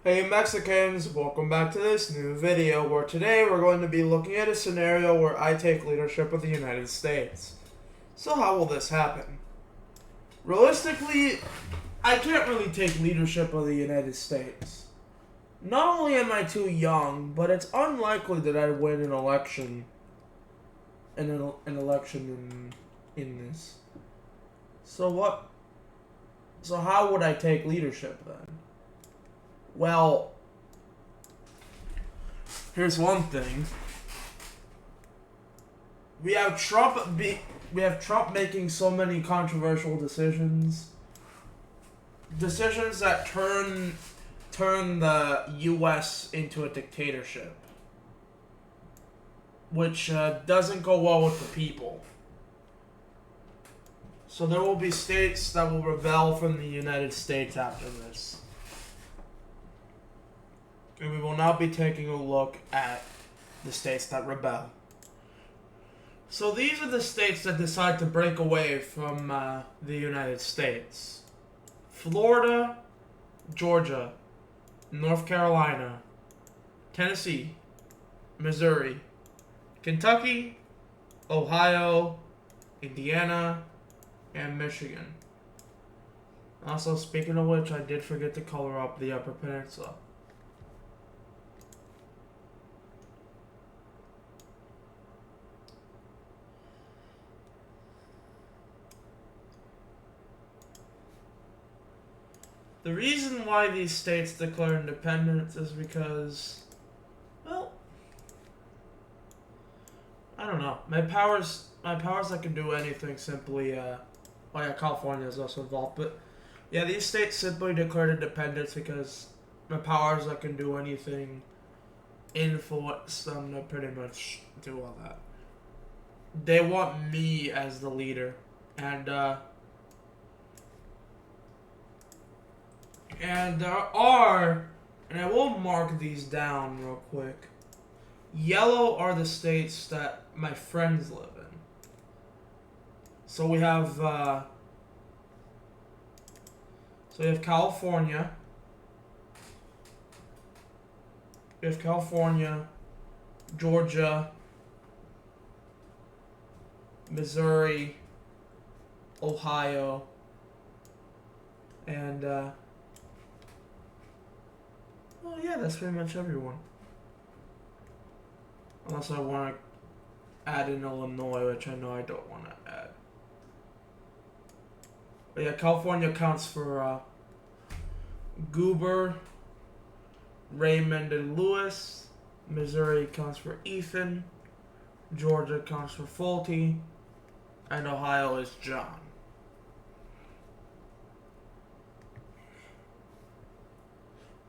Hey Mexicans, welcome back to this new video where today we're going to be looking at a scenario where I take leadership of the United States. So how will this happen? Realistically, I can't really take leadership of the United States. Not only am I too young, but it's unlikely that I win an election in this. So how would I take leadership then? Well, here's one thing. We have Trump making so many controversial decisions. Decisions that turn the US into a dictatorship, which doesn't go well with the people. So there will be states that will rebel from the United States after this. And we will now be taking a look at the states that rebel. So these are the states that decide to break away from the United States. Florida, Georgia, North Carolina, Tennessee, Missouri, Kentucky, Ohio, Indiana, and Michigan. Also, speaking of which, I did forget to color up the Upper Peninsula. The reason why these states declare independence is because, well, I don't know. My powers that can do anything simply, oh yeah, California is also involved, but yeah, these states simply declared independence because my powers that can do anything influence them to pretty much do all that. They want me as the leader, and there are, and I will mark these down real quick. Yellow are the states that my friends live in. So we have California. We have California, Georgia, Missouri, Ohio, and well, yeah, that's pretty much everyone. Unless I want to add in Illinois, which I know I don't want to add. But yeah, California counts for Goober, Raymond, and Lewis. Missouri counts for Ethan. Georgia counts for Fulty. And Ohio is John.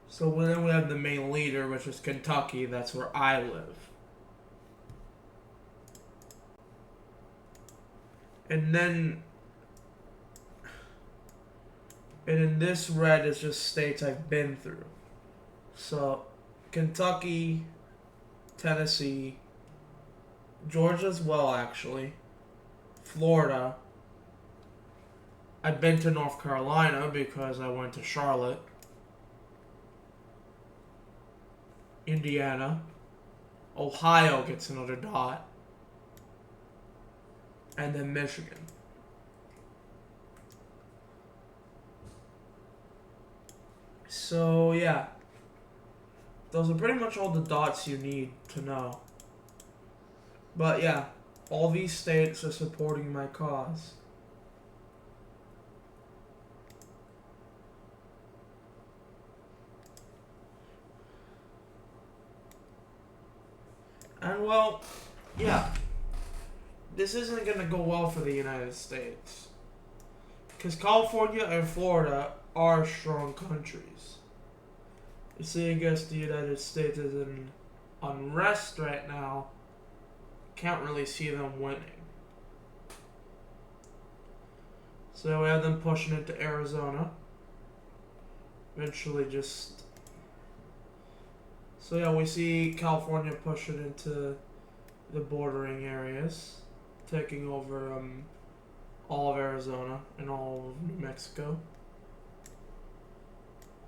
So then we have the main leader, which is Kentucky. That's where I live. And in this red is just states I've been through. So Kentucky, Tennessee, Georgia as well actually, Florida. I've been to North Carolina because I went to Charlotte. Indiana. Ohio gets another dot. And then Michigan. So, yeah. Those are pretty much all the dots you need to know. But, yeah. All these states are supporting my cause. And, well, yeah. This isn't going to go well for the United States. Because California and Florida are strong countries. You see, I guess the United States is in unrest right now. Can't really see them winning. So we have them pushing into Arizona. Eventually just... So yeah, we see California pushing into the bordering areas. Taking over all of Arizona and all of New Mexico.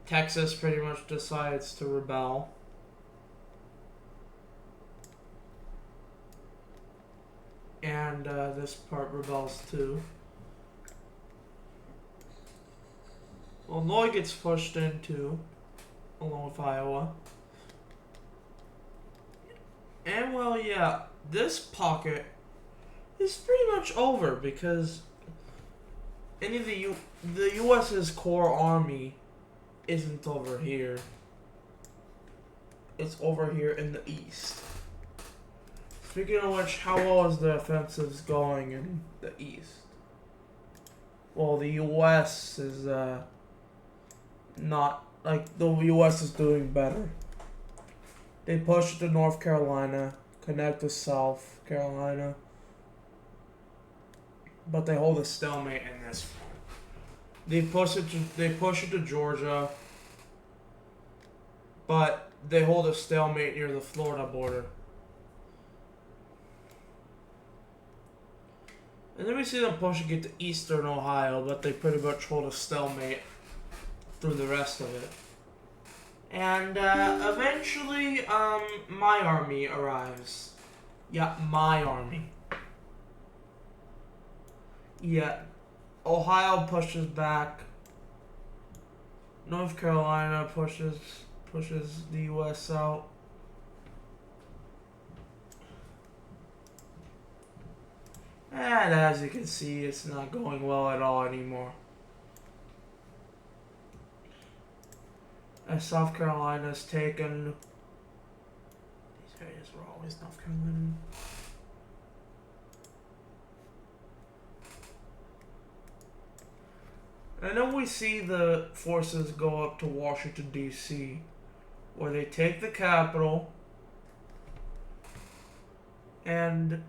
Texas pretty much decides to rebel. And this part rebels too. Illinois gets pushed into, along with Iowa. And well, yeah, this pocket is pretty much over because any of the U.S.'s core army isn't over here. It's over here in the east. Speaking of which, how well is the offensives going in the east? Well, the U.S. is not, like, the U.S. is doing better. They push to North Carolina, connect to South Carolina, but they hold a stalemate in this one. They push it to Georgia, but they hold a stalemate near the Florida border. And then we see them pushing it to eastern Ohio, but they pretty much hold a stalemate through the rest of it. And eventually, my army arrives. Yeah, my army. Yeah, Ohio pushes back. North Carolina pushes the U.S. out. And as you can see, it's not going well at all anymore. As South Carolina is taken, these areas were always North Carolina. And then we see the forces go up to Washington, D.C., where they take the capital, and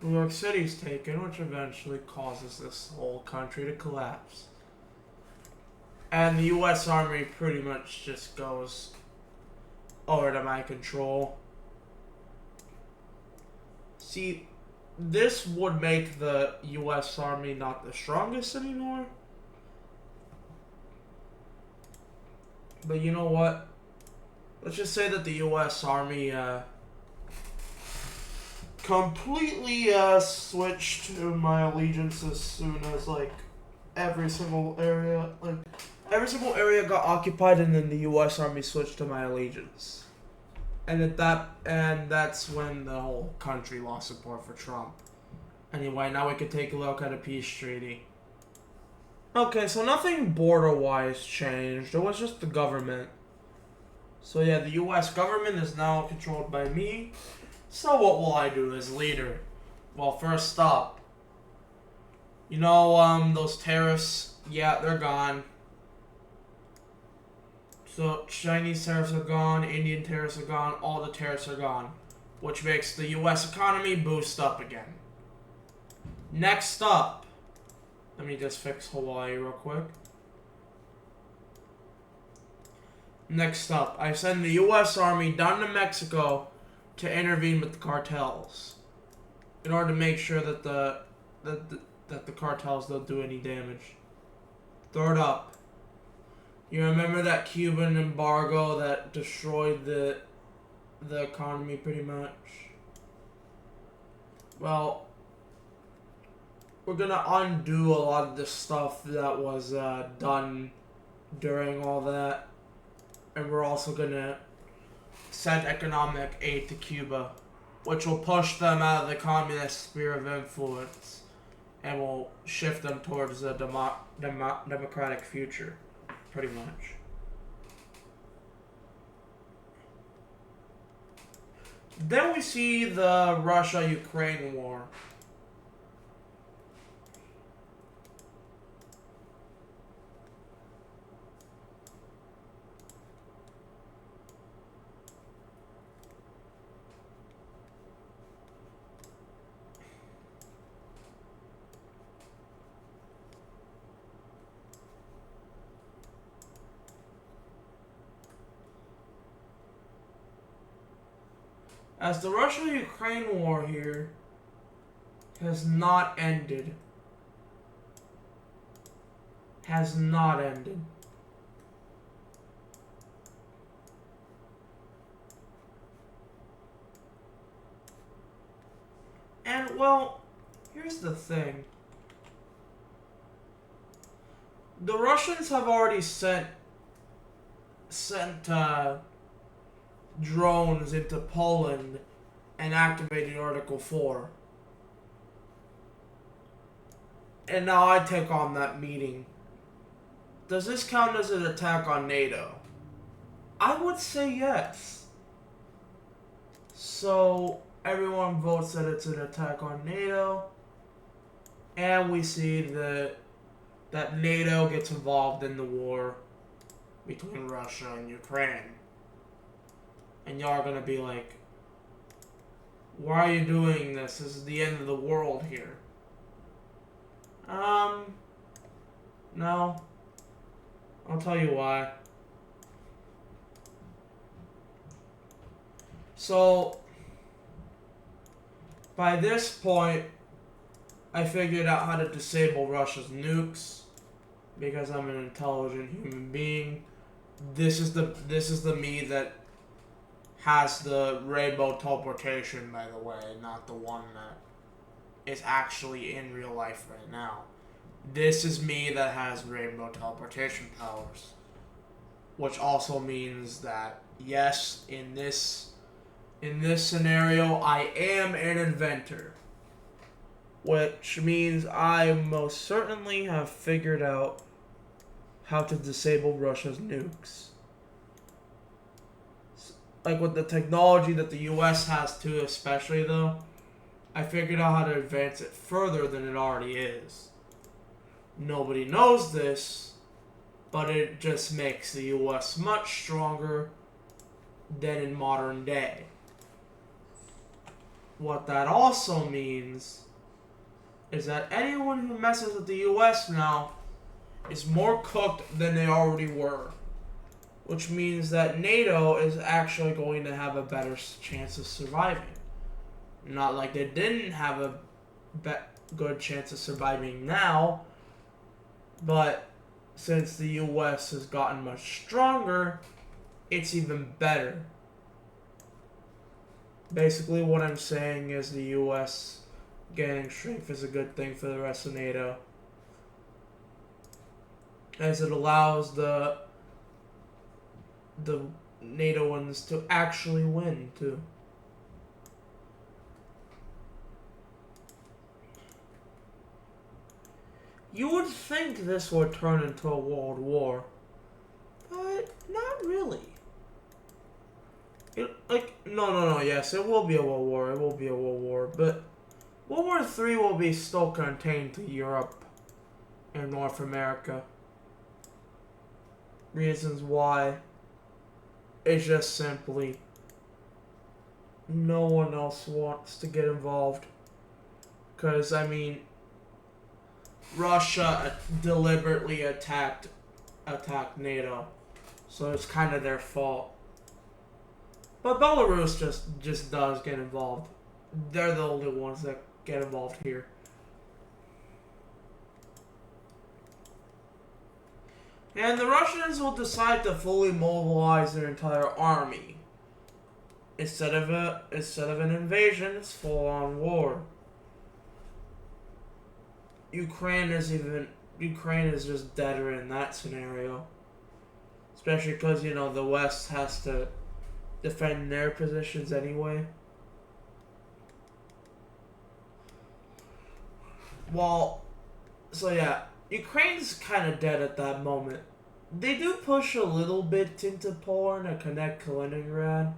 New York City's taken, which eventually causes this whole country to collapse. And the U.S. Army pretty much just goes over to my control. See, this would make the U.S. Army not the strongest anymore. But you know what? Let's just say that the U.S. Army completely switched to my allegiance as soon as, like, every single area got occupied, and then the U.S. Army switched to my allegiance. And that's when the whole country lost support for Trump. Anyway, now we can take a look at a peace treaty. Okay, so nothing border-wise changed. It was just the government. So yeah, the U.S. government is now controlled by me. So what will I do as leader? Well, first up, you know, those tariffs, yeah, they're gone. So Chinese tariffs are gone, Indian tariffs are gone, all the tariffs are gone, which makes the U.S. economy boost up again. Next up, let me just fix Hawaii real quick. Next up, I send the U.S. Army down to Mexico to intervene with the cartels in order to make sure that the cartels don't do any damage. Third up, you remember that Cuban embargo that destroyed the economy pretty much? Well, we're gonna undo a lot of the stuff that was done during all that, and we're also gonna send economic aid to Cuba, which will push them out of the communist sphere of influence and will shift them towards a democratic future, pretty much. Then we see the Russia-Ukraine war. As the Russia-Ukraine war here has not ended. Has not ended. well, here's the thing. The Russians have already sent drones into Poland and activated Article 4. And now I take on that meeting. Does this count as an attack on NATO? I would say yes. So everyone votes that it's an attack on NATO. And we see that NATO gets involved in the war between Russia and Ukraine. And y'all are gonna be like, why are you doing this? This is the end of the world here. No. I'll tell you why. So, by this point, I figured out how to disable Russia's nukes because I'm an intelligent human being. This is the me that has the rainbow teleportation, by the way, not the one that is actually in real life right now. This is me that has rainbow teleportation powers, which also means that yes, in this scenario, I am an inventor, which means I most certainly have figured out how to disable Russia's nukes. Like with the technology that the US has too, especially though, I figured out how to advance it further than it already is. Nobody knows this, but it just makes the US much stronger than in modern day. What that also means is that anyone who messes with the US now is more cooked than they already were. Which means that NATO is actually going to have a better chance of surviving. Not like they didn't have a good chance of surviving now, but since the US has gotten much stronger, it's even better. Basically what I'm saying is the US gaining strength is a good thing for the rest of NATO, as it allows the NATO ones to actually win too. You would think this would turn into a world war, but not really. Yes, it will be a world war. It will be a world war, but World War III will be still contained to Europe and North America. Reasons why is just simply no one else wants to get involved. Because, I mean, Russia deliberately attacked NATO, so it's kind of their fault. But Belarus just does get involved. They're the only ones that get involved here. And the Russians will decide to fully mobilize their entire army. Instead of an invasion, it's full-on war. Ukraine is just deader in that scenario. Especially because, the West has to defend their positions anyway. Ukraine's kind of dead at that moment. They do push a little bit into Poland and connect Kaliningrad.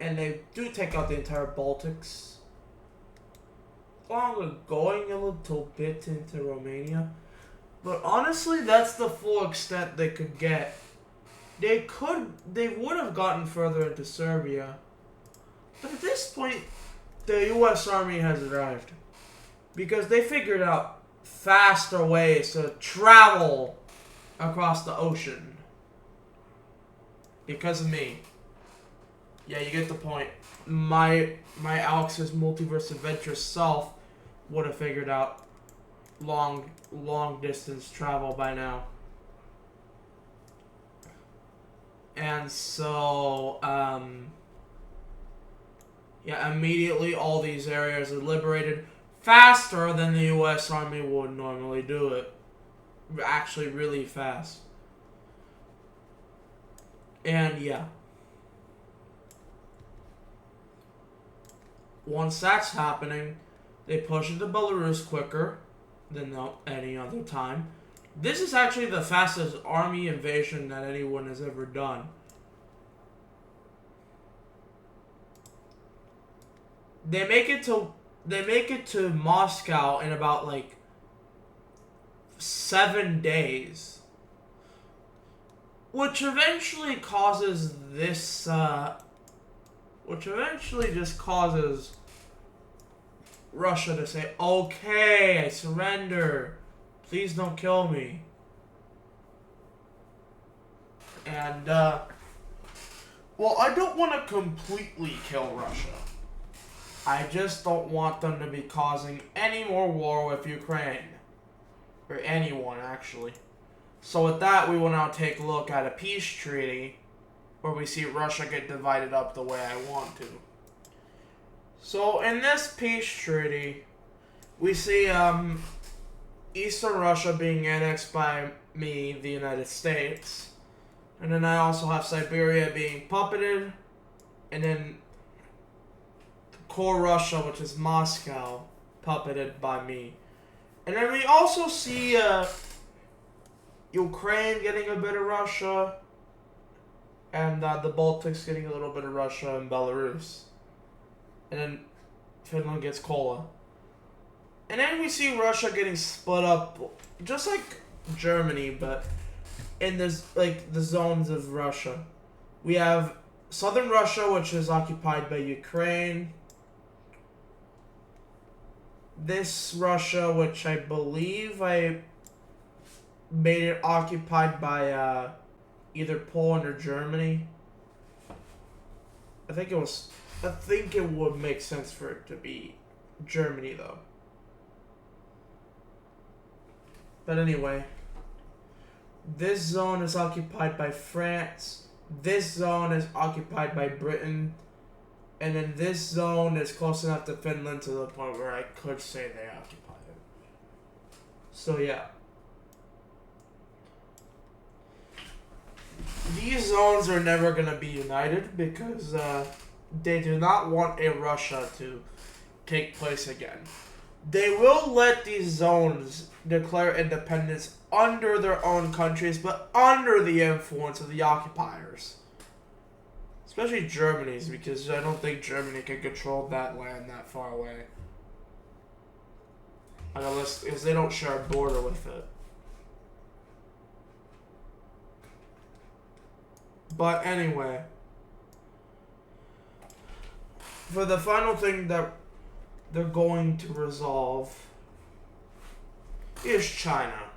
And they do take out the entire Baltics. Along with going a little bit into Romania. But honestly, that's the full extent they could get. They would have gotten further into Serbia. But at this point, the US Army has arrived. Because they figured out faster ways to travel across the ocean. Because of me. Yeah, you get the point. My Alex's Multiverse adventurous self would have figured out long distance travel by now. And so, Yeah, immediately all these areas are liberated faster than the U.S. Army would normally do it. Actually, really fast. And yeah. Once that's happening, they push into Belarus quicker than any other time. This is actually the fastest army invasion that anyone has ever done. They make it to Moscow in about like 7 days, which eventually causes this. Which eventually just causes Russia to say, "Okay, I surrender. Please don't kill me." And well, I don't want to completely kill Russia. I just don't want them to be causing any more war with Ukraine. Or anyone, actually. So with that, we will now take a look at a peace treaty where we see Russia get divided up the way I want to. So in this peace treaty, we see Eastern Russia being annexed by me, the United States. And then I also have Siberia being puppeted. And then core Russia, which is Moscow, puppeted by me. And then we also see Ukraine getting a bit of Russia, and the Baltics getting a little bit of Russia and Belarus. And then Finland gets Kola. And then we see Russia getting split up, just like Germany, but in this, like, the zones of Russia. We have southern Russia, which is occupied by Ukraine. This Russia, which I believe I made it occupied by either Poland or Germany. I think it would make sense for it to be Germany, though. But anyway, this zone is occupied by France. This zone is occupied by Britain. And then this zone is close enough to Finland to the point where I could say they occupy it. So yeah. These zones are never going to be united because they do not want a Russia to take place again. They will let these zones declare independence under their own countries, but under the influence of the occupiers. Especially Germany's, because I don't think Germany can control that land that far away. Unless, because they don't share a border with it. But anyway. For the final thing that they're going to resolve is China.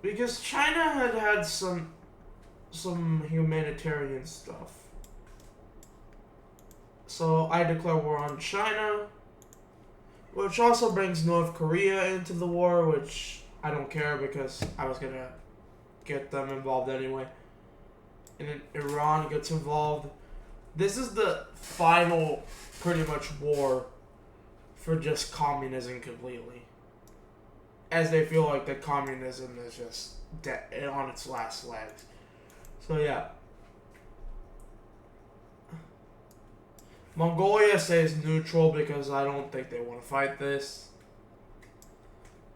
Because China had some humanitarian stuff. So I declare war on China, which also brings North Korea into the war, which I don't care because I was gonna get them involved anyway. And then Iran gets involved. This is the final, pretty much, war for just communism completely. As they feel like that communism is just on its last legs. So yeah. Mongolia stays neutral because I don't think they want to fight this.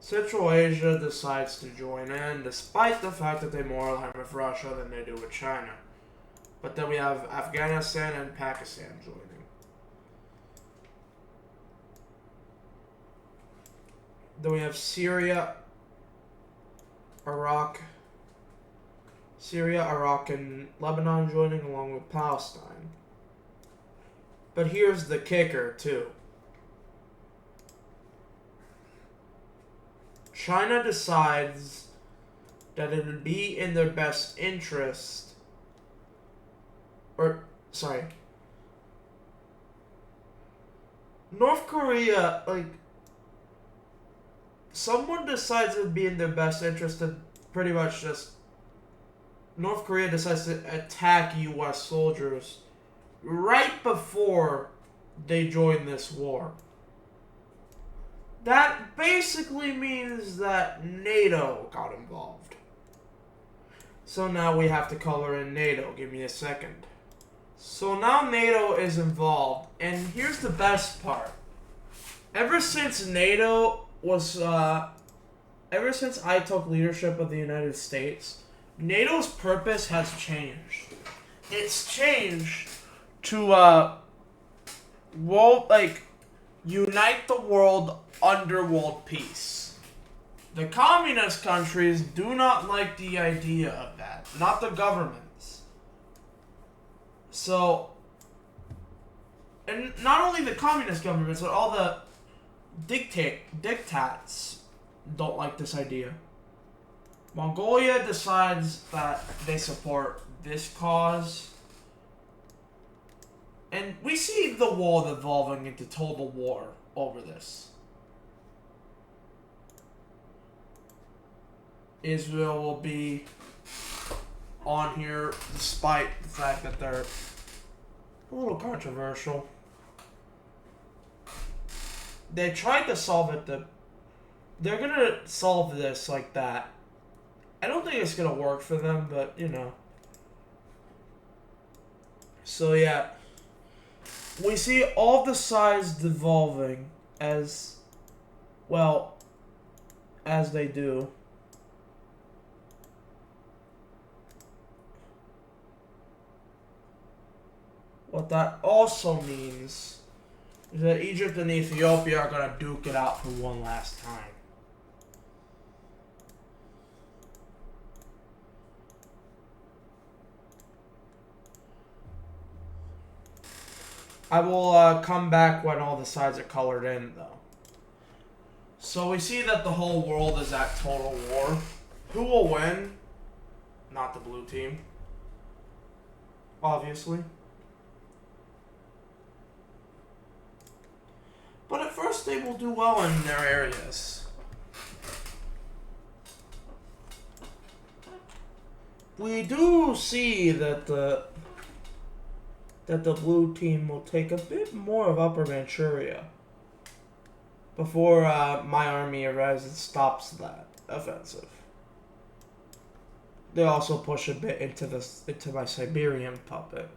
Central Asia decides to join in despite the fact that they more align with Russia than they do with China. But then we have Afghanistan and Pakistan joining. Then we have Syria, Iraq, and Lebanon joining along with Palestine. But here's the kicker, too. China decides that it would be in their best interest, North Korea, someone decides it would be in their best interest to pretty much just, North Korea decides to attack U.S. soldiers right before they joined this war. That basically means that NATO got involved. So now we have to color in NATO. Give me a second. So now NATO is involved, and here's the best part. Ever since ever since I took leadership of the United States, NATO's purpose has changed. It's changed to, unite the world under world peace. The communist countries do not like the idea of that, not the governments. So, and not only the communist governments, but all the dictats don't like this idea. Mongolia decides that they support this cause. And we see the world evolving into total war over this. Israel will be on here despite the fact that they're a little controversial. They tried to solve it. They're gonna solve this like that. I don't think it's gonna work for them, but you know. So yeah, we see all the sides devolving as well as they do. What that also means is that Egypt and Ethiopia are gonna duke it out for one last time. I will come back when all the sides are colored in, though. So we see that the whole world is at total war. Who will win? Not the blue team. Obviously. But at first they will do well in their areas. We do see that the blue team will take a bit more of Upper Manchuria before my army arrives and stops that offensive. They also push a bit into my Siberian puppet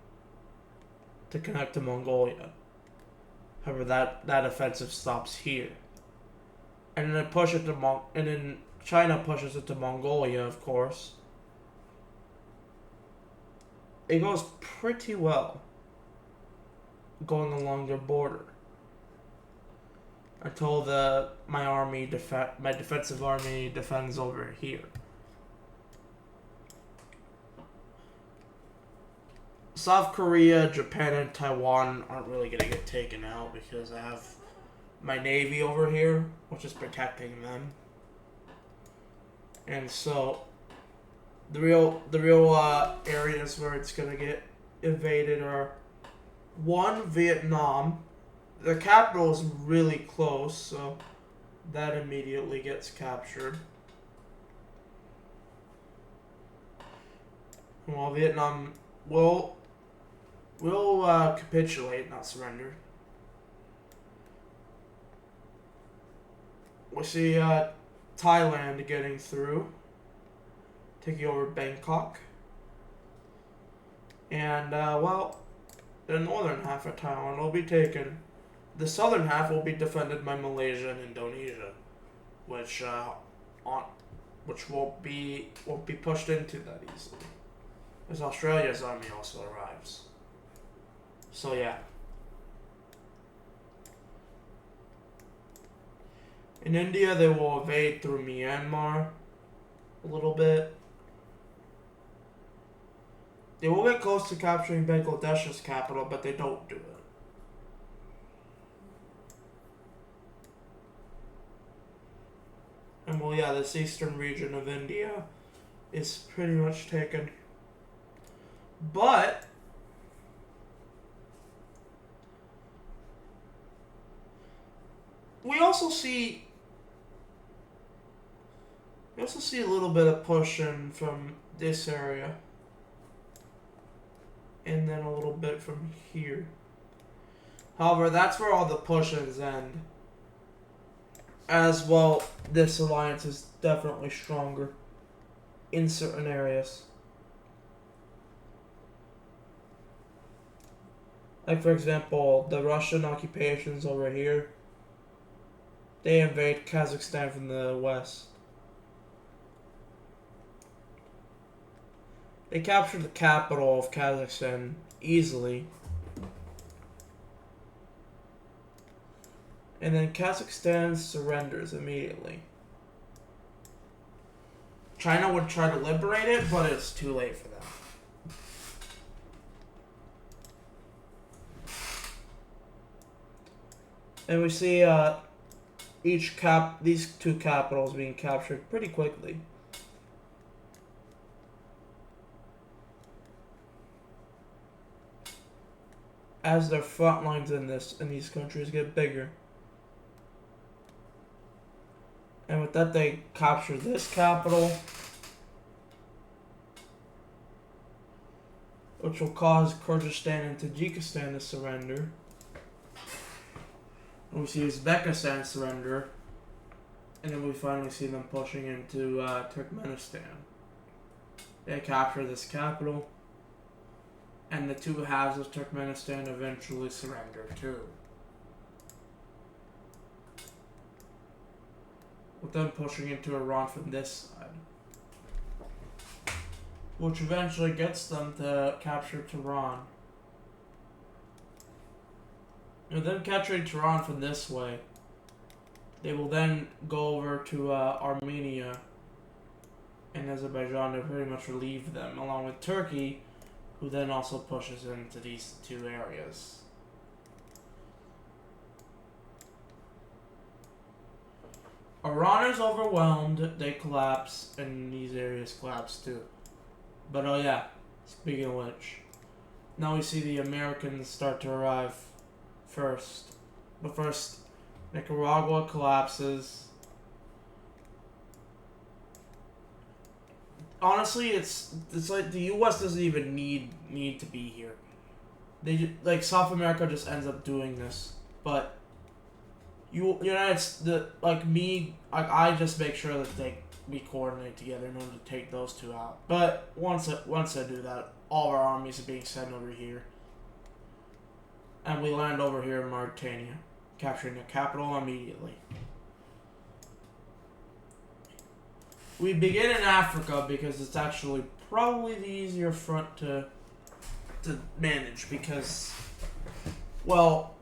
to connect to Mongolia. However, that offensive stops here, and then China pushes it to Mongolia, of course. It goes pretty well going along their border until my defensive army defends over here. South Korea, Japan, and Taiwan aren't really gonna get taken out because I have my navy over here, which is protecting them. And so the real areas where it's gonna get invaded are one, Vietnam. The capital is really close, so that immediately gets captured. Well, Vietnam will capitulate, not surrender. We see Thailand getting through, taking over Bangkok. And, the northern half of Thailand will be taken. The southern half will be defended by Malaysia and Indonesia, which won't be pushed into that easily, as Australia's army also arrives. So yeah. In India, they will evade through Myanmar a little bit. They will get close to capturing Bangladesh's capital, but they don't do it. And well, yeah, this eastern region of India is pretty much taken. But we also see a little bit of pushing from this area. and then a little bit from here. However, that's where all the push-ins end. As well, this alliance is definitely stronger in certain areas. Like, for example, the Russian occupations over here, they invade Kazakhstan from the west. They captured the capital of Kazakhstan easily. And then Kazakhstan surrenders immediately. China would try to liberate it, but it's too late for them. And we see these two capitals being captured pretty quickly. As their front lines in these countries get bigger. And with that, they capture this capital, which will cause Kyrgyzstan and Tajikistan to surrender. And we see Uzbekistan surrender, and then we finally see them pushing into Turkmenistan. They capture this capital, and the two halves of Turkmenistan eventually surrender too. With them pushing into Iran from this side, which eventually gets them to capture Tehran. With them capturing Tehran from this way, they will then go over to Armenia and Azerbaijan to pretty much relieve them, along with Turkey, who then also pushes into these two areas. Iran is overwhelmed, they collapse, and these areas collapse too. But oh yeah, speaking of which, now we see the Americans start to arrive first. But first, Nicaragua collapses. Honestly, it's like the U.S. doesn't even need to be here. Like South America just ends up doing this, but I just make sure that we coordinate together in order to take those two out. But once I do that, all of our armies are being sent over here, and we land over here in Mauritania, capturing the capital immediately. We begin in Africa because it's actually probably the easier front to manage because, well,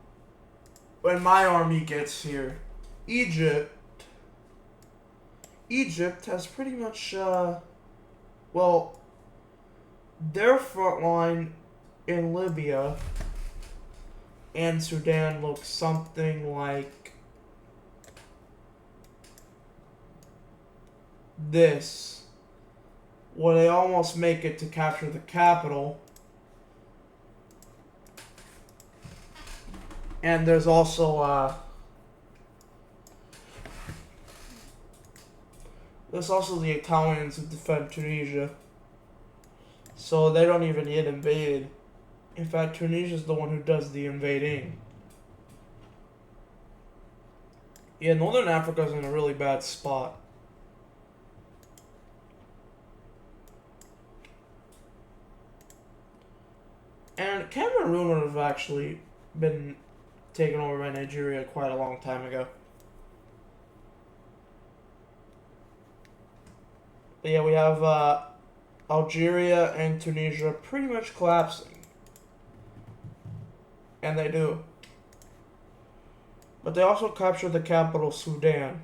when my army gets here, Egypt has pretty much, their front line in Libya and Sudan looks something like this, where they almost make it to capture the capital. And there's also the Italians who defend Tunisia. So they don't even get invaded. In fact, Tunisia's the one who does the invading. Yeah, Northern Africa's in a really bad spot. And Cameroon would have actually been taken over by Nigeria quite a long time ago. But yeah, we have Algeria and Tunisia pretty much collapsing. And they do. But they also capture the capital, Sudan,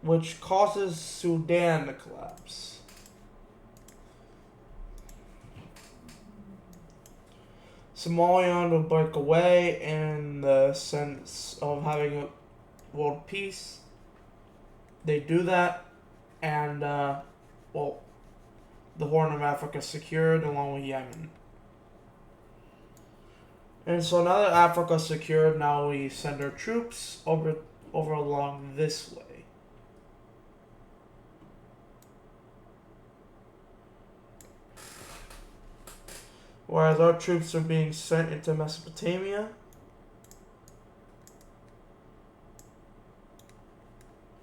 which causes Sudan to collapse. Somaliland will break away in the sense of having a world peace. They do that, and, the Horn of Africa is secured along with Yemen. And so now that Africa's secured, now we send our troops over along this way. Whereas our troops are being sent into Mesopotamia.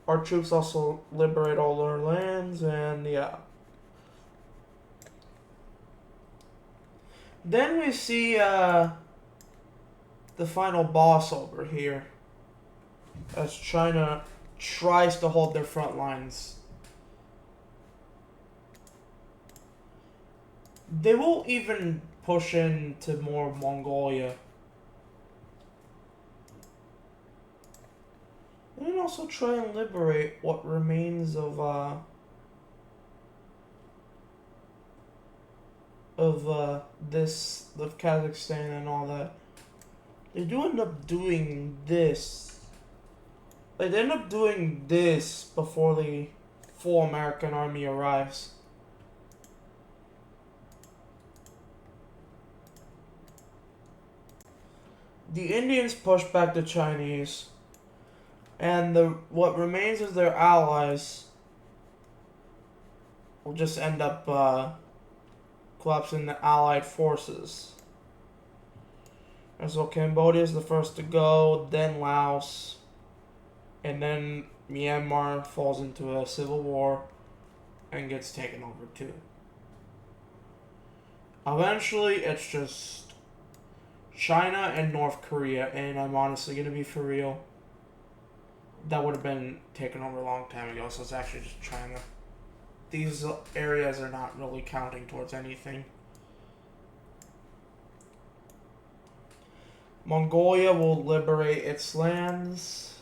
Our troops also liberate all our lands, and yeah. Then we see the final boss over here, as China tries to hold their front lines. They will even push into more Mongolia. And also try and liberate what remains of Kazakhstan and all that. They do end up doing this. Like, they end up doing this before the full American army arrives. The Indians push back the Chinese, and what remains of their allies will just end up collapsing the Allied forces. And so Cambodia is the first to go, then Laos, and then Myanmar falls into a civil war and gets taken over too. Eventually, it's just China and North Korea, and I'm honestly gonna be for real. That would have been taken over a long time ago, so it's actually just China. These areas are not really counting towards anything. Mongolia will liberate its lands.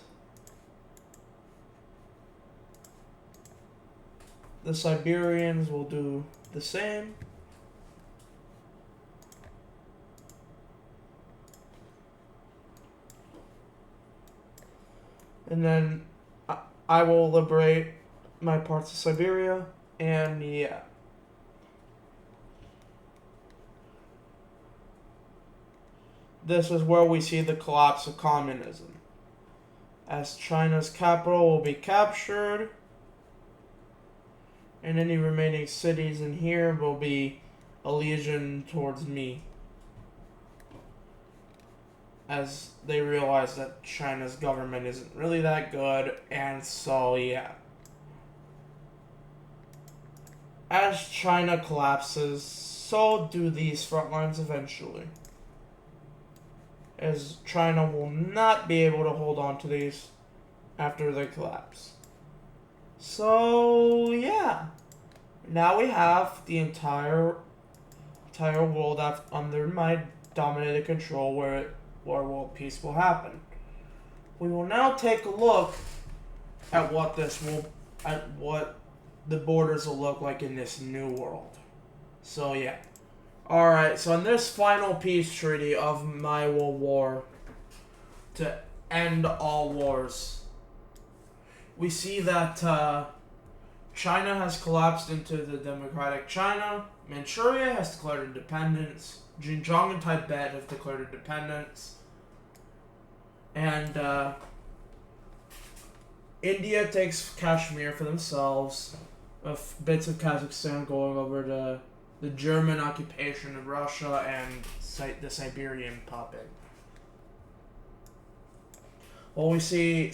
The Siberians will do the same. And then I will liberate my parts of Siberia, and yeah. This is where we see the collapse of communism, as China's capital will be captured, and any remaining cities in here will be a legion towards me, as they realize that China's government isn't really that good, and so yeah. As China collapses, so do these front lines eventually, as China will not be able to hold on to these after they collapse. So yeah, now we have the entire world under my dominated control, where world peace will happen. We will now take a look at what the borders will look like in this new world. So yeah. Alright, so in this final peace treaty of my world war, to end all wars, we see that China has collapsed into the Democratic China, Manchuria has declared independence, Xinjiang and Tibet have declared independence, and India takes Kashmir for themselves, with bits of Kazakhstan going over to the German occupation of Russia and the Siberian puppet. Well, we see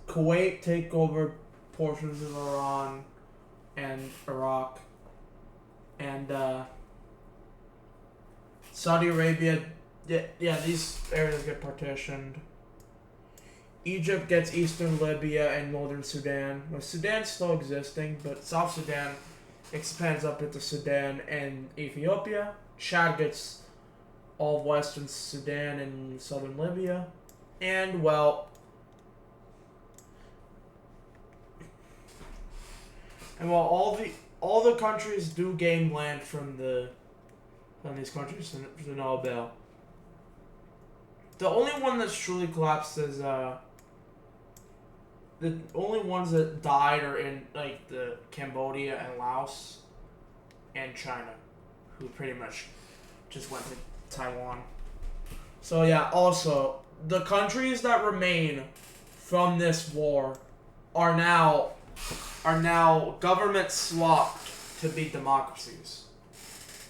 Kuwait take over portions of Iran and Iraq, and Saudi Arabia, yeah, these areas get partitioned. Egypt gets eastern Libya and northern Sudan, with Sudan still existing, but South Sudan expands up into Sudan and Ethiopia. Chad gets all of western Sudan and southern Libya. And, well, all the countries do gain land from these countries to no avail. The only one that's truly collapsed is the only ones that died are in like the Cambodia and Laos and China, who pretty much just went to Taiwan. So yeah, also the countries that remain from this war are now government swapped to be democracies.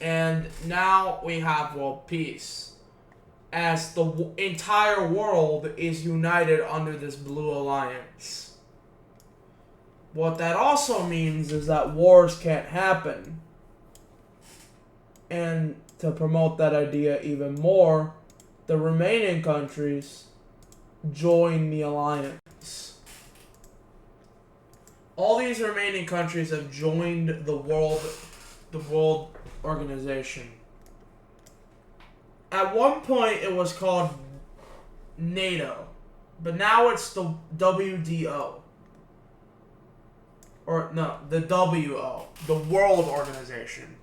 And now we have world peace, as the entire world is united under this blue alliance. What that also means is that wars can't happen. And to promote that idea even more, the remaining countries join the alliance. All these remaining countries have joined the world organization. At one point it was called NATO, but now it's the WDO. Or no, the WO, the World Organization.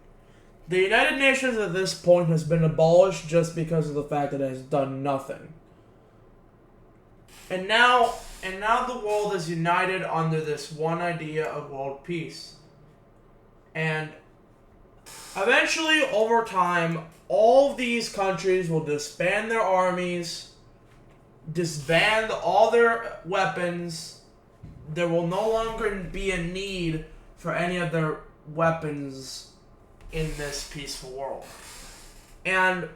The United Nations at this point has been abolished just because of the fact that it has done nothing. And now the world is united under this one idea of world peace. And eventually, over time, all of these countries will disband their armies, disband all their weapons. There will no longer be a need for any of their weapons in this peaceful world. And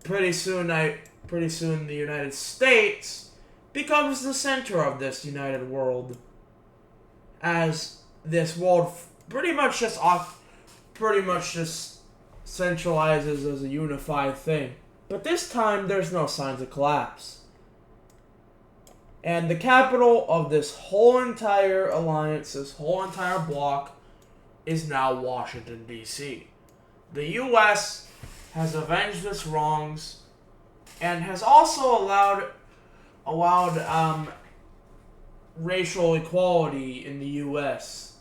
pretty soon the United States becomes the center of this united world, as this world pretty much just centralizes as a unified thing. But this time there's no signs of collapse. And the capital of this whole entire alliance, this whole entire bloc, is now Washington, D.C. The U.S. has avenged its wrongs and has also allowed racial equality in the U.S.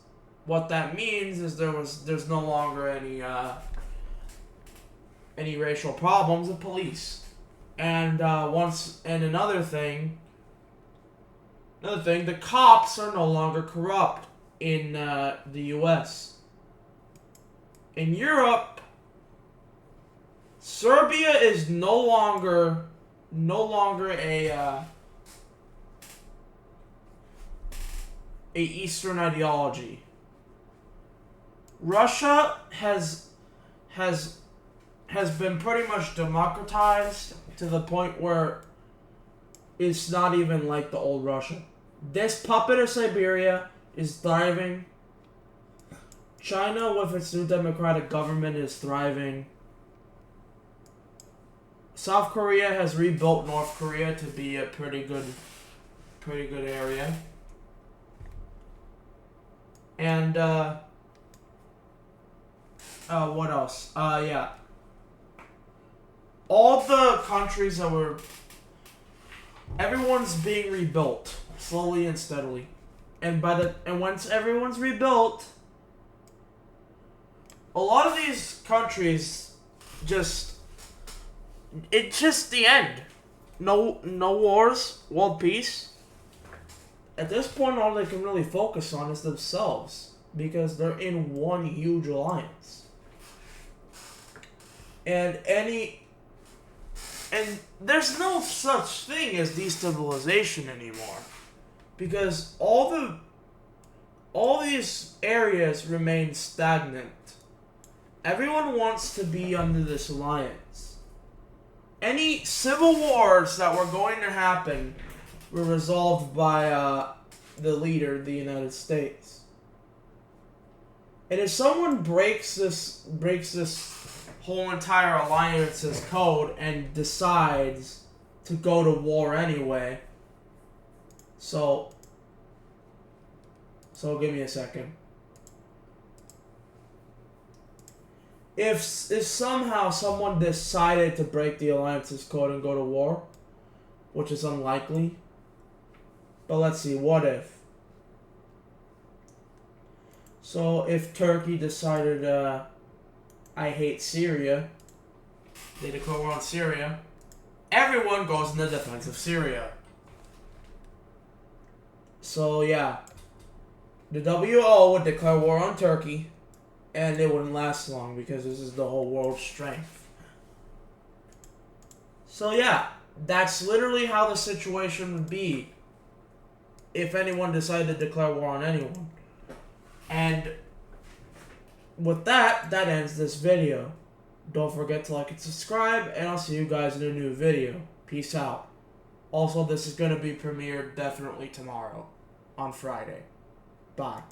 What that means is there's no longer any racial problems with police. And another thing, the cops are no longer corrupt in the U.S. In Europe, Serbia is no longer a Eastern ideology. Russia has been pretty much democratized to the point where it's not even like the old Russia. This puppet of Siberia is thriving. China, with its new democratic government, is thriving. South Korea has rebuilt North Korea to be a pretty good area. And what else? Yeah. All the countries everyone's being rebuilt slowly and steadily. And once everyone's rebuilt, a lot of these countries it's just the end. No wars, world peace. At this point, all they can really focus on is themselves, because they're in one huge alliance. And there's no such thing as destabilization anymore, because all these areas remain stagnant. Everyone wants to be under this alliance. Any civil wars that were going to happen were resolved by the leader of the United States. And if someone breaks this whole entire alliance's code and decides to go to war anyway, so give me a second. If somehow someone decided to break the alliance's code and go to war, which is unlikely, but let's see, what if? So if Turkey decided, I hate Syria, they declare war on Syria, everyone goes in the defense of Syria. So yeah, the WO would declare war on Turkey, and it wouldn't last long because this is the whole world's strength. So yeah, that's literally how the situation would be if anyone decided to declare war on anyone. And with that ends this video. Don't forget to like and subscribe, and I'll see you guys in a new video. Peace out. Also, this is going to be premiered definitely tomorrow, on Friday. Bye.